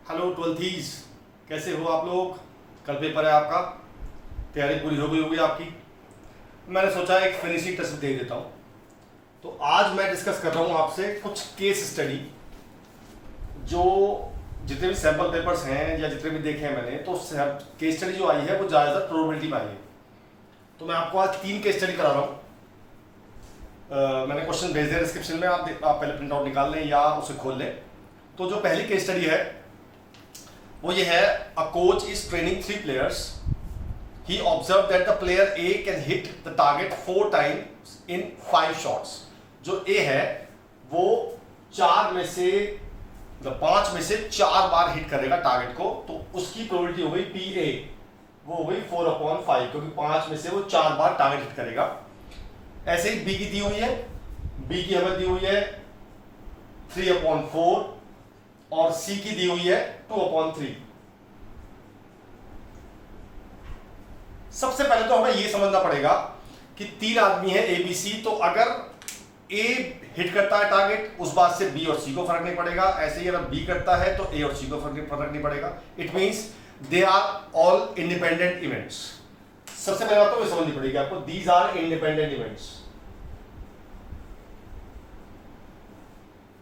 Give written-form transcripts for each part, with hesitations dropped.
Hello ट्वेल्थीज, कैसे हो आप लोग। कल पेपर है आपका, तैयारी पूरी हो गई होगी आपकी। मैंने सोचा एक फिनिशिंग टच दे देता हूँ। तो आज मैं डिस्कस कर रहा हूँ आपसे कुछ केस स्टडी, जो जितने भी सैम्पल पेपर्स हैं या जितने भी देखे हैं मैंने, तो केस स्टडी जो आई है वो ज़्यादातर प्रोबेबिलिटी में आई है। तो मैं आपको आज 3 केस स्टडी करा रहा हूँ। मैंने क्वेश्चन भेज दिया डिस्क्रिप्शन में, आप पहले प्रिंट आउट निकाल लें या उसे खोल लें। तो जो पहली केस स्टडी है वो ये है, a coach is training 3 players. He observed that the player A can hit the target 4 times in 5 shots. जो A है वो 5 में से 4 बार हिट करेगा टारगेट को, तो उसकी प्रोबेबिलिटी हो गई PA, वो हो गई 4/5, क्योंकि 5 में से वो 4 बार टारगेट हिट करेगा। ऐसे ही B की दी हुई है, B की हमें दी हुई है 3/4 और C की दी हुई है 2/3। सबसे पहले तो हमें यह समझना पड़ेगा कि 3 आदमी है ABC, तो अगर A हिट करता है टारगेट, उस बात से B और C को फर्क नहीं पड़ेगा। ऐसे ही अगर B करता है तो A और C को फर्क नहीं पड़ेगा। It means they are all independent events. सबसे पहले बात तो ये समझनी पड़ेगी आपको, these are independent events.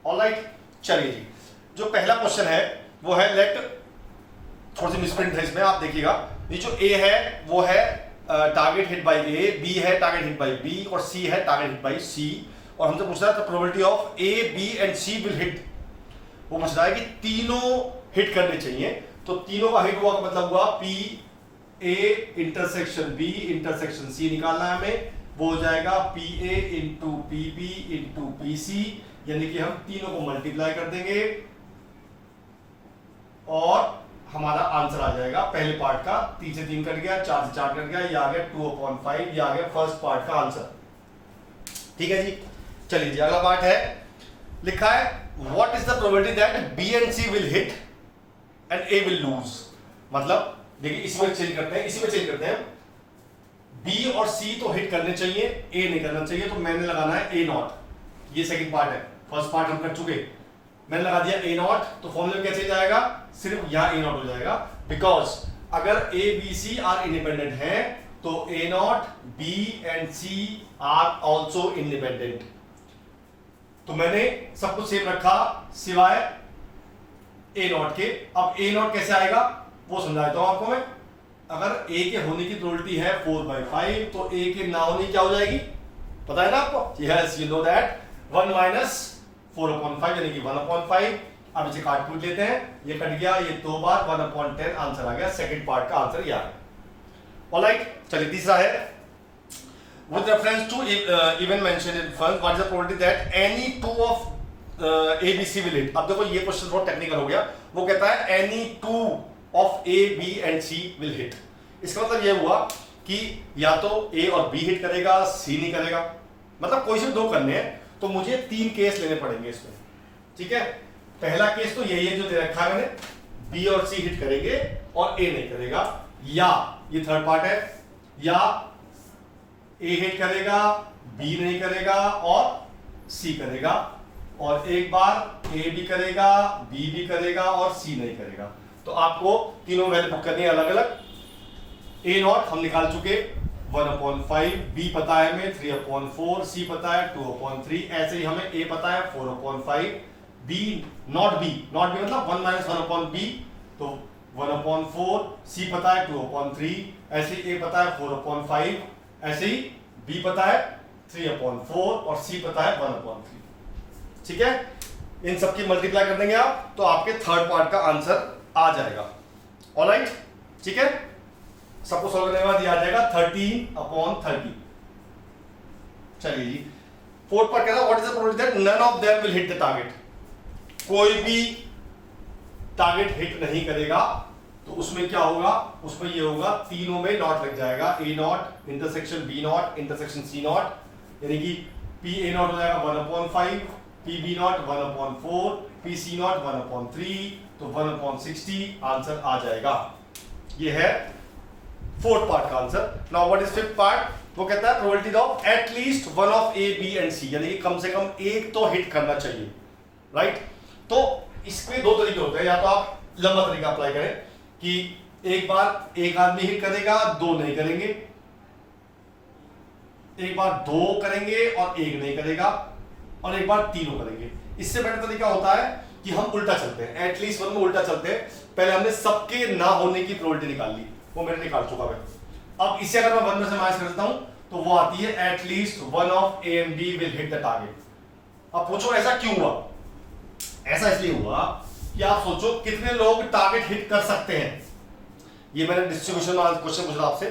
Alright, चलिए जी, जो पहला क्वेश्चन है वो है, लेट, थोड़ी सी मिसप्रिंट है इसमें, आप देखिएगा। ये जो A है वो है target hit by A, B है टारगेट हिट बाय B और C है टारगेट हिट बाय C। और हमसे पूछ रहा है probability of A, B and C will hit. वो पूछ रहा है कि तीनों हिट करने चाहिए, तो तीनों का हिट हुआ का मतलब हुआ P A intersection B intersection C निकालना है हमें। वो हो जाएगा PA into PB into PC, यानी कि हम तीनों को मल्टीप्लाई कर देंगे और हमारा आंसर आ जाएगा पहले पार्ट का। 3 से 3 कट गया, 4 से 4 कट गया, ये आ गया 2/5, ये आ गया फर्स्ट पार्ट का आंसर। ठीक है जी, चलिए जी, अगला पार्ट है, लिखा है what is the probability that B and C will hit and A will lose. मतलब देखिए, इसमें चेंज करते हैं, B और C तो हिट करने चाहिए, A नहीं करना चाहिए, तो मैंने लगाना है A0। ये सेकंड पार्ट है, फर्स्ट पार्ट हम कर चुके, मैंने लगा दिया A0, तो फॉर्मूले में कैसे जाएगा, सिर्फ यहां A0 हो जाएगा, बिकॉज अगर A, B, C are independent हैं तो A0, B and C are also independent. तो मैंने सब कुछ सेम रखा सिवाय A0 के। अब A0 कैसे आएगा वो समझा देता हूं आपको मैं। अगर A के होने की प्रोबेबिलिटी है 4/5, तो A के ना होने की क्या हो जाएगी, पता है ना आपको। Yes, you know that 1 minus 4/5 यानी कि 1/5। अब इसे काट कूट लेते हैं, ये कट गया, ये 2 बार 1/10 आंसर आ गया। सेकंड पार्ट का आंसर ये आ गया। ऑलराइट, चलिए तीसरा है, with reference to even mention in first, what is the probability that any 2 of A, B, C will hit. अब देखो ये क्वेश्चन बहुत टेक्निकल हो गया। वो कहता है any 2 of A, B and C will hit. इसका मतलब ये हुआ कि या तो A और B हिट करेगा, C नहीं करेगा। मतलब कोई से 2 करने हैं, तो मुझे 3 केस लेने पड़ेंगे इसमें। ठीक है, पहला केस तो यही है जो दे रखा है मैंने, B और C हिट करेंगे और A नहीं करेगा, या ये थर्ड पार्ट है, या A हिट करेगा, B नहीं करेगा और C करेगा, और एक बार A भी करेगा, B भी करेगा और C नहीं करेगा। तो आपको तीनों वैल्यू पुट करनी है अलग अलग। A0 हम निकाल चुके 1/5, B पता है हमें 3/4, C पता है 2/3। ऐसे ही हमें A पता है 4/5, B नॉट B मतलब 1 माइनस 1/B, तो 1/4, C पता है 2/3, ऐसे ही A पता है 4/5, ऐसे ही B पता है 3/4 और C पता है 1/3। ठीक है, इन सबकी मल्टीप्लाई कर देंगे आप, तो आपके थर्ड पार्ट का आंसर आ जाएगा। ऑलराइट, ठीक है, सबको सॉल्व करने के बाद आ जाएगा 13/30। चलिए जी, फोर्थ पार्ट कह रहा है what is the probability that none of them will hit the target. कोई भी टारगेट हिट नहीं करेगा, तो उसमें क्या होगा, उसमें ये होगा, तीनों में नॉट लग जाएगा, A0 intersection B0 intersection C0, यानी कि PA0 हो जाएगा 1/5, PB0 1/4, PC0 1/3, तो 1/60 आंसर आ जाएगा। ये है फोर्थ पार्ट का answer. Now what is fifth part, वो कहता है probability of at least one of A B and C, यानी कि कम से कम एक तो हिट करना चाहिए, राइट। तो इसके दो तरीके होते हैं, या तो आप लंबा तरीका अप्लाई करें कि एक बार एक आदमी हिट करेगा, दो नहीं करेंगे, एक बार दो करेंगे और एक नहीं करेगा, और एक बार तीनों करेंगे। इससे बेटर तरीका होता है कि हम उल्टा चलते हैं, एटलीस्ट वन में उल्टा चलते हैं। पहले हमने सबके ना होने की प्रोबेबिलिटी निकाल ली, वो मैंने निकाल चुका है। अब इसे अगर मैं वन में से माइनस कर देता हूं तो वो आती है at least one of A and B will hit the target. अब पूछो ऐसा क्यों हुआ? ऐसा इसलिए हुआ कि आप सोचो कितने लोग टारगेट हिट कर सकते हैं। ये मैंने डिस्ट्रीब्यूशन वाला क्वेश्चन पूछा आपसे,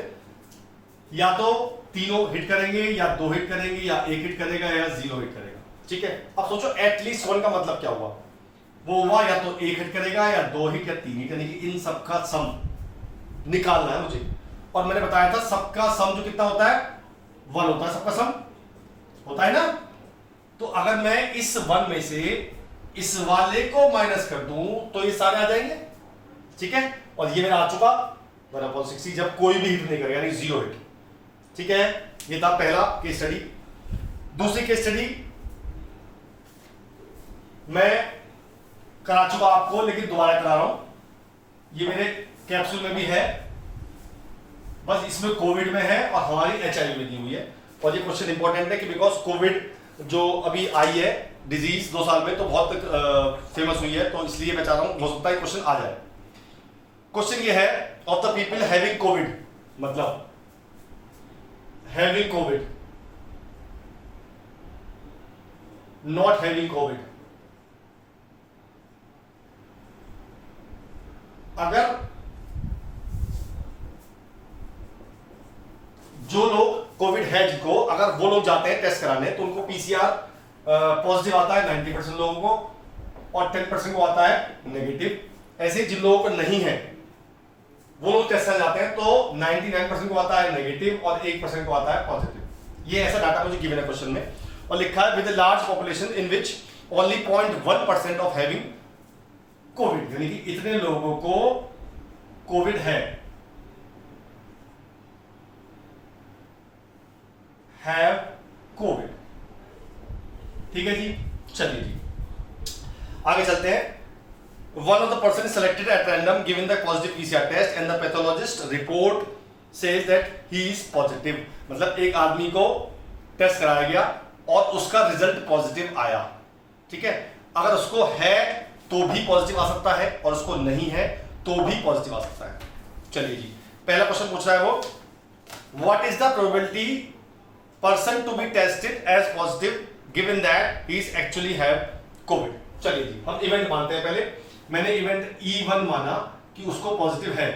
या तो तीनों हिट करेंगे, या दो हिट करेंगे, या एक हिट करेगा, या जीरो हिट करेगा। ठीक है, अब सोचो एटलीस्ट वन का मतलब क्या हुआ? वो हुआ या तो एक हिट करेगा, या दो हिट, या तीन हिट करेगी। इन सबका सम निकालना है मुझे, और मैंने बताया था सबका सम जो कितना होता है, वन होता है। सबका सम होता है ना। तो अगर मैं इस वन में से इस वाले को माइनस कर दूं तो ये सारे आ जाएंगे। ठीक है, और ये मेरा आ चुका 1/60 जब कोई भी हिट नहीं करेगा, यानी जीरो हिट। ठीक है, ये था पहला केस स्टडी। दूसरी केस स्टडी मैं करा चुका आपको, लेकिन दोबारा करा रहा हूं। ये मेरे कैप्सूल में भी है, बस इसमें कोविड में है और हमारी एचआईवी में दी हुई है। और ये क्वेश्चन इंपॉर्टेंट है कि बिकॉज कोविड जो अभी आई है डिजीज 2 साल में, तो बहुत फेमस हुई है, तो इसलिए मैं चाह रहा हूं हो सकता है क्वेश्चन आ जाए। क्वेश्चन ये है, of the people having Covid, मतलब having Covid, not having Covid, अगर जो लोग कोविड है जिनको, अगर वो लोग जाते हैं टेस्ट कराने तो उनको पीसीआर पॉजिटिव आता है 90% लोगों को, और 10% को आता है नेगेटिव। ऐसे जिन लोगों को नहीं है वो लोग टेस्ट जाते हैं तो 99% को आता है नेगेटिव और 1% को आता है पॉजिटिव। ये ऐसा डाटा मुझे गिवन है क्वेश्चन में, और लिखा है with a large population in which only 0.1% of having Covid, यानी कि इतने लोगों को कोविड है, हैव कोविड। ठीक है जी, चलिए जी आगे चलते हैं। One of the person is selected at random, given the positive PCR test, and the pathologist report says that he is positive. मतलब एक आदमी को टेस्ट कराया गया और उसका रिजल्ट पॉजिटिव आया। ठीक है, अगर उसको है तो भी पॉजिटिव आ सकता है, और उसको नहीं है तो भी पॉजिटिव आ सकता है। चलिए जी, पहला क्वेश्चन पूछ रहा है वो, what is the probability person to be tested as positive given that he is actually have Covid. चलिए जी, हम इवेंट मानते हैं। पहले मैंने इवेंट E1 माना कि उसको पॉजिटिव है,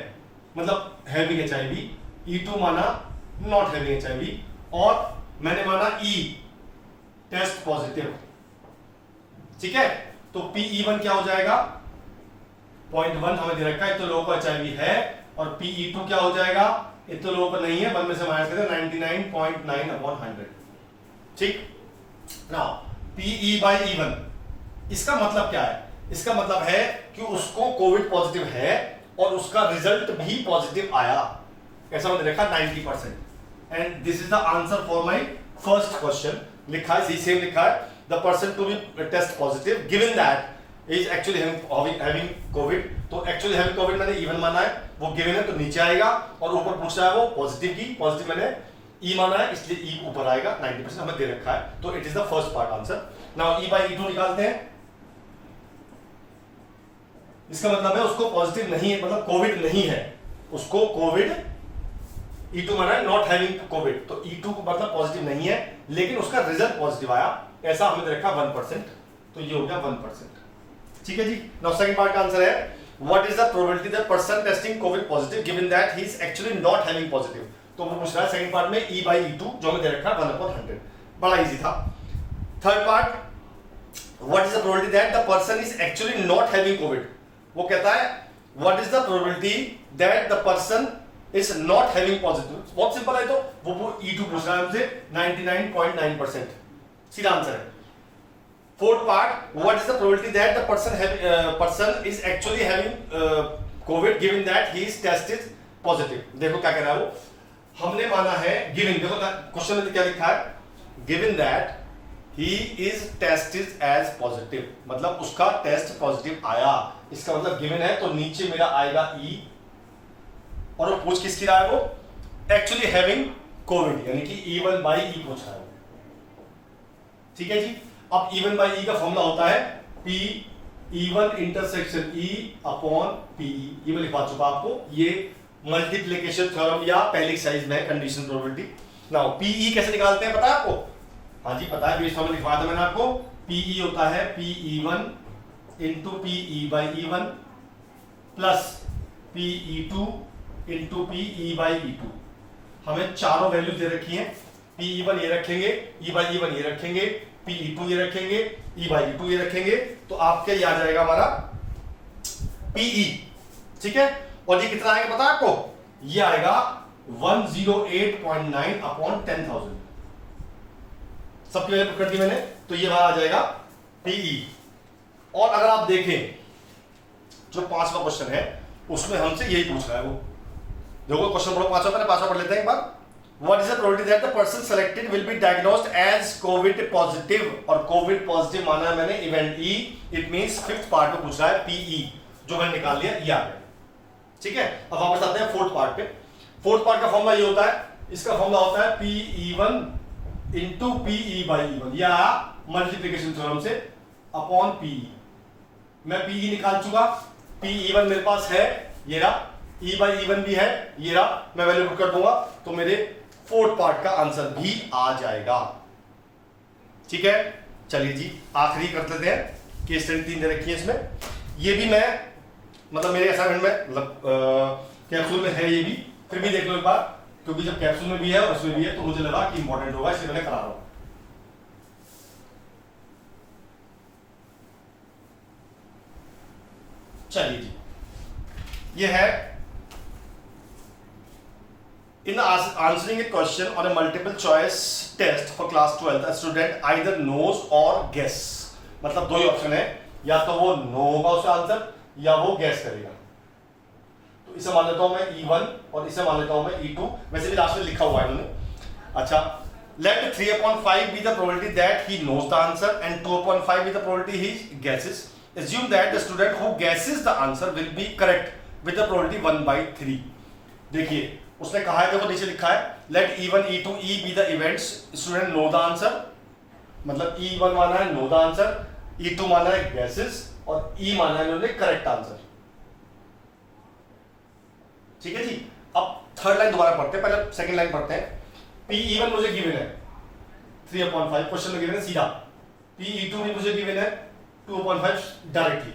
मतलब हैविंग एचआईवी, E2 माना नॉट हैविंग एचआईवी, और मैंने माना E टेस्ट पॉजिटिव। ठीक है, तो PE1 क्या हो जाएगा, 0.1 हमें दे रखा है, इतने लोगों को एचआईवी है, और PE2 क्या हो जाएगा, इतने लोगों को नहीं है, 1 में से माइनस करें 99.9/100। ठीक, नाउ PE/E1 इसका मतलब क्या है? इसका मतलब है कि उसको कोविड पॉजिटिव है और उसका रिजल्ट भी पॉजिटिव आया, ऐसा मैंने देखा 90%। And this is the answer for my first question. लिखा है सेम लिखा है, the person to be test positive given that is actually having Covid. तो एक्चुअली हैविंग कोविड मैंने इवन माना है, वो गिवन है तो नीचे आएगा, और ऊपर पूछ रहा है वो पॉजिटिव की, पॉजिटिव मैंने ई माना है इसलिए ई ऊपर आएगा, 90% हमें दे रखा है, तो it is the first part answer. Now E/E2 निकालते हैं। इसका मतलब है उसको पॉजिटिव नहीं है, मतलब कोविड नहीं है, उसको कोविड, E2 माना है नॉट हैविंग कोविड, तो E2 को मतलब पॉजिटिव नहीं है, लेकिन उसका रिजल्ट पॉजिटिव आया, ऐसा हमें रखा 1%, तो ये हो गया 1%। ठीक है जी, नाउ सेकंड पार्ट का आंसर है, what is the probability that person testing Covid positive given that he is actually not having positive. तो वो पूछ रहा है सेकंड पार्ट में E/E2 जो हमें दे रखा है 1/100, बड़ा इजी था। Third part, what is the probability that the person is actually not having Covid. वो कहता है what is the probability that the person is not having positive. बहुत सिंपल है, तो वो E2 पूछ रहा है हमसे, 99.9%, सीधा आंसर है। Fourth part, what is the probability that the person is actually having Covid given that he is tested positive. देखो क्या कह रहा है वो, हमने माना है गिवन, देखो क्वेश्चन में क्या लिखा है, given that he is tested as positive, मतलब उसका टेस्ट पॉजिटिव आया, इसका मतलब गिवन है, तो नीचे मेरा आएगा E, और वो पूछ किसकी रहा है, वो एक्चुअली हैविंग कोविड, यानी कि E1/E पूछ रहा है। ठीक है जी। अब E1/E का फॉर्मूला होता है P E1 intersection E upon PE, ये मैं लिखवा चुका आपको, ये मल्टीप्लिकेशन थ्योरम या पहली एक्सरसाइज में कंडीशन प्रोबेबिलिटी। नाउ PE कैसे निकालते हैं पता है आपको? हाँ जी पता है, बेस फॉर्मूला लिखवाया था मैंने आपको। PE होता है PE1 into PE/E1 plus PE2 into PE/E2। हमें चारों वैल्यू दे रखी है, PE1 ये रखेंगे, E/E1 ये रखेंगे, PE2 ये रखेंगे, E/E2 ये रखेंगे, तो आपके ये आ जाएगा हमारा PE। ठीक है, और ये कितना आएगा पता है आपको? ये आएगा 108.9 अपॉन 10,000। सबकी वैल्यू पुट कर दी मैंने, तो ये बाहर आ जाएगा PE। और अगर आप देखें जो 5वां क्वेश्चन है उसमें हमसे यही पूछ रहा है वो। देखो क्वेश्चन पढ़ो 5वां, पहले 5वां पढ़ लेते हैं एक बार। What is the probability that the person selected will be diagnosed as COVID positive? और COVID positive माना है मैंने event E, it means 5th part में पूछ रहा है PE, जो मैंने निकाल लिया, ये आ गया। ठीक है, अब वापस आते हैं 4th पार्ट पे। 4th पार्ट का फॉर्मूला ये होता है, इसका फॉर्मूला होता है PE1 इंटू PE/E1, या मल्टीप्लिकेशन थ्योरम से अपॉन PE। मैं PE निकाल चुका, PE1 मेरे पास है, ये रहा, E/E1 भी है, ये रहा, मैं वैल्यू पुट कर दूंगा, तो मेरे 4th पार्ट का आंसर भी आ जाएगा। ठीक है, चलिए जी आखिरी कर लेते हैं। केस स्टडी 3 दे रखी है इसमें, ये भी मैं मतलब मेरे असाइनमेंट में कैप्सूल में है, ये भी फिर भी देख लो एक बार, क्योंकि जब कैप्सूल में भी है और उसमें भी है तो मुझे लगा कि इंपॉर्टेंट होगा, इसलिए मैंने करा रहा हूं। चलिए जी, ये है In answering a question on a multiple choice test for class 12, a student either knows or guess, मतलब दो ही ऑप्शन है, या तो वो नो होगा उसका आंसर या वो गैस करेगा। तो इसे मान लेता हूं मैं E1 और इसे मान लेता हूं मैं E2, वैसे भी लास्ट में लिखा हुआ है इन्होंने। अच्छा, let 3/5 be the probability that he knows the answer and 2/5 be the probability he guesses. Assume that the student who guesses the answer will be correct with the probability 1/3। देखिए उसने कहा है, देखो नीचे लिखा है let E1 E2 E be the events student know the answer, मतलब E1 माना है know the answer, E2 माना है guesses और E माना है इन्होंने करेक्ट आंसर। ठीक है जी। अब थर्ड लाइन दोबारा पढ़ते हैं, पहले सेकंड लाइन पढ़ते हैं। PE1 मुझे गिवन है 3/5, क्वेश्चन में गिवन है सीधा। PE2 भी मुझे गिवन है 2/5 डायरेक्टली।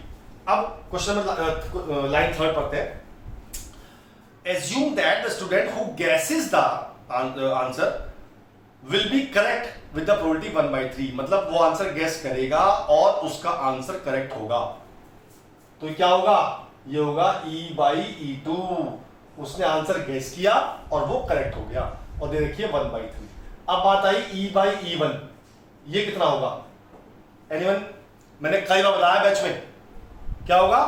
अब क्वेश्चन में लाइन थर्ड पढ़ते हैं। Assume that the student who guesses the answer will be correct with the probability 1/3, मतलब वो आंसर गैस करेगा और उसका आंसर करेक्ट होगा। तो क्या होगा? ये होगा E/E2, उसने आंसर गैस किया और वो करेक्ट हो गया, और दे रखिए 1/3। अब बात आई E/E1, ये कितना होगा? एनीवन? मैंने कई बार बताया बैच में, क्या होगा?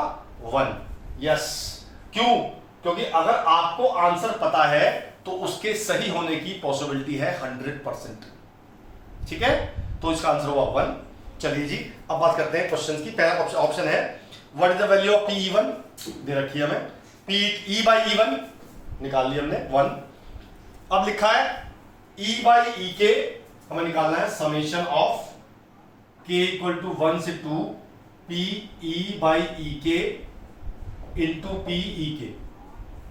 1। यस, क्यों? क्योंकि अगर आपको आंसर पता है तो उसके सही होने की पॉसिबिलिटी है 100%। ठीक है, तो इसका आंसर होगा 1। चलिए जी, अब बात करते हैं क्वेश्चन की। पहला ऑप्शन है what is the value of PE1, दे रखी है हमें। E/E1 निकाल लिया हमने 1। अब लिखा है E/E हमें निकालना है समेशन ऑफ k = 1 से 2 PE/E इंटू PE,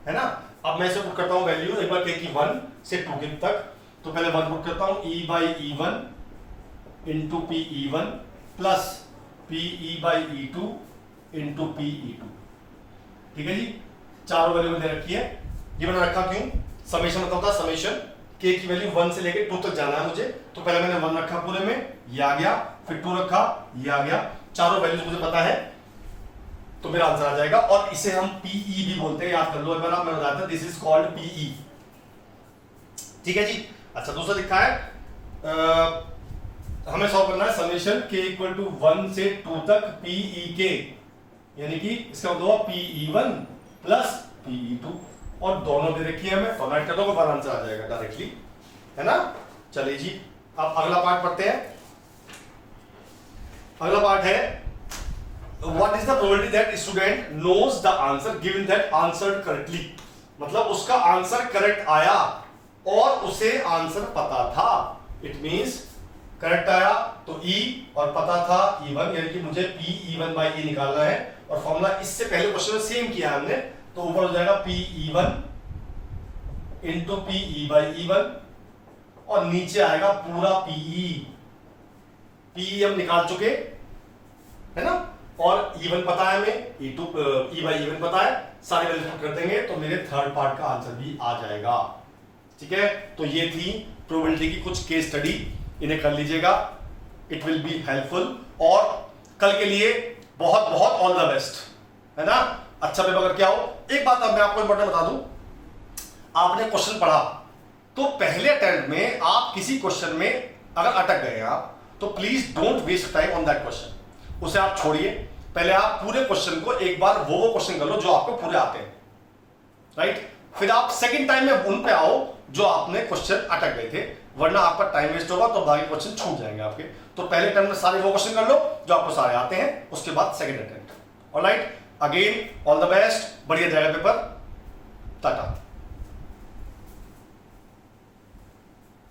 है ना। अब मैं इसे पुट करता हूं वैल्यू, एक बार k की 1 से 2 के तक, तो पहले 1 पुट करता हूं E/E1 into PE1 plus PE/E2 into PE2। ठीक है जी, चारों वैल्यू दे रखी है। ये मैंने रखा क्यों? समेशन मतलब होता है समेशन, k की वैल्यू 1 से लेके 2 तक जाना है मुझे, तो पहले मैंने 1 रखा पूरे में, ये आ गया, फिर 2 रखा, ये आ गया, चारों वैल्यूज मुझे पता है, तो मेरा आंसर आ जाएगा। और इसे हम PE भी बोलते हैं, याद कर लो एक बार, मैं बताता हूं, दिस इज कॉल्ड PE। ठीक है जी। अच्छा, दूसरा लिखा है हमें सॉल्व करना है समेशन k = 1 से 2 तक PE, यानी कि इसका मतलब हुआ PE1 प्लस PE2, और दोनों दे रखी है हमें, फॉर्मेट कर दो, हमारा आंसर आ जाएगा डायरेक्टली, है ना। चलिए जी, अब अगला पार्ट पढ़ते हैं। अगला पार्ट है what is the probability that student knows the answer given that answered correctly, मतलब उसका आंसर करेक्ट आया और उसे आंसर पता था। इट मींस करेक्ट आया तो E और पता था E1, यानी कि मुझे PE1/E निकालना है और फॉर्मूला इससे पहले क्वेश्चन में सेम किया हमने, तो ऊपर हो जाएगा PE1 इंटू PE/E1 और नीचे आएगा पूरा PE हम निकाल चुके है ना, और E1 पता है हमें, E/E1 पता है, सारे वैल्यू पुट कर देंगे तो मेरे थर्ड पार्ट का आंसर भी आ जाएगा। ठीक है, तो ये थी प्रोबेबिलिटी की कुछ केस स्टडी, इन्हें कर लीजिएगा, इट विल बी हेल्पफुल। और कल के लिए बहुत बहुत ऑल द बेस्ट, है ना। अच्छा पेपर करके आओ। एक बात अब मैं आपको इंपॉर्टेंट बता दूं, आपने क्वेश्चन पढ़ा तो पहले अटेम्प्ट में आप किसी क्वेश्चन में अगर अटक गए आप तो please don't waste time on that question, उसे आप छोड़िए। पहले आप पूरे क्वेश्चन को एक बार वो क्वेश्चन कर लो जो आपको पूरे आते हैं, राइट। फिर आप सेकंड टाइम में उन पे आओ जो आपने क्वेश्चन अटक गए थे, वरना आपका टाइम वेस्ट होगा तो बाकी क्वेश्चन छूट जाएंगे आपके। तो पहले टाइम में सारे वो क्वेश्चन कर लो जो आपको सारे आते हैं, उसके बाद second attempt. Alright, again all the best, बढ़िया जाएगा पेपर, टाटा।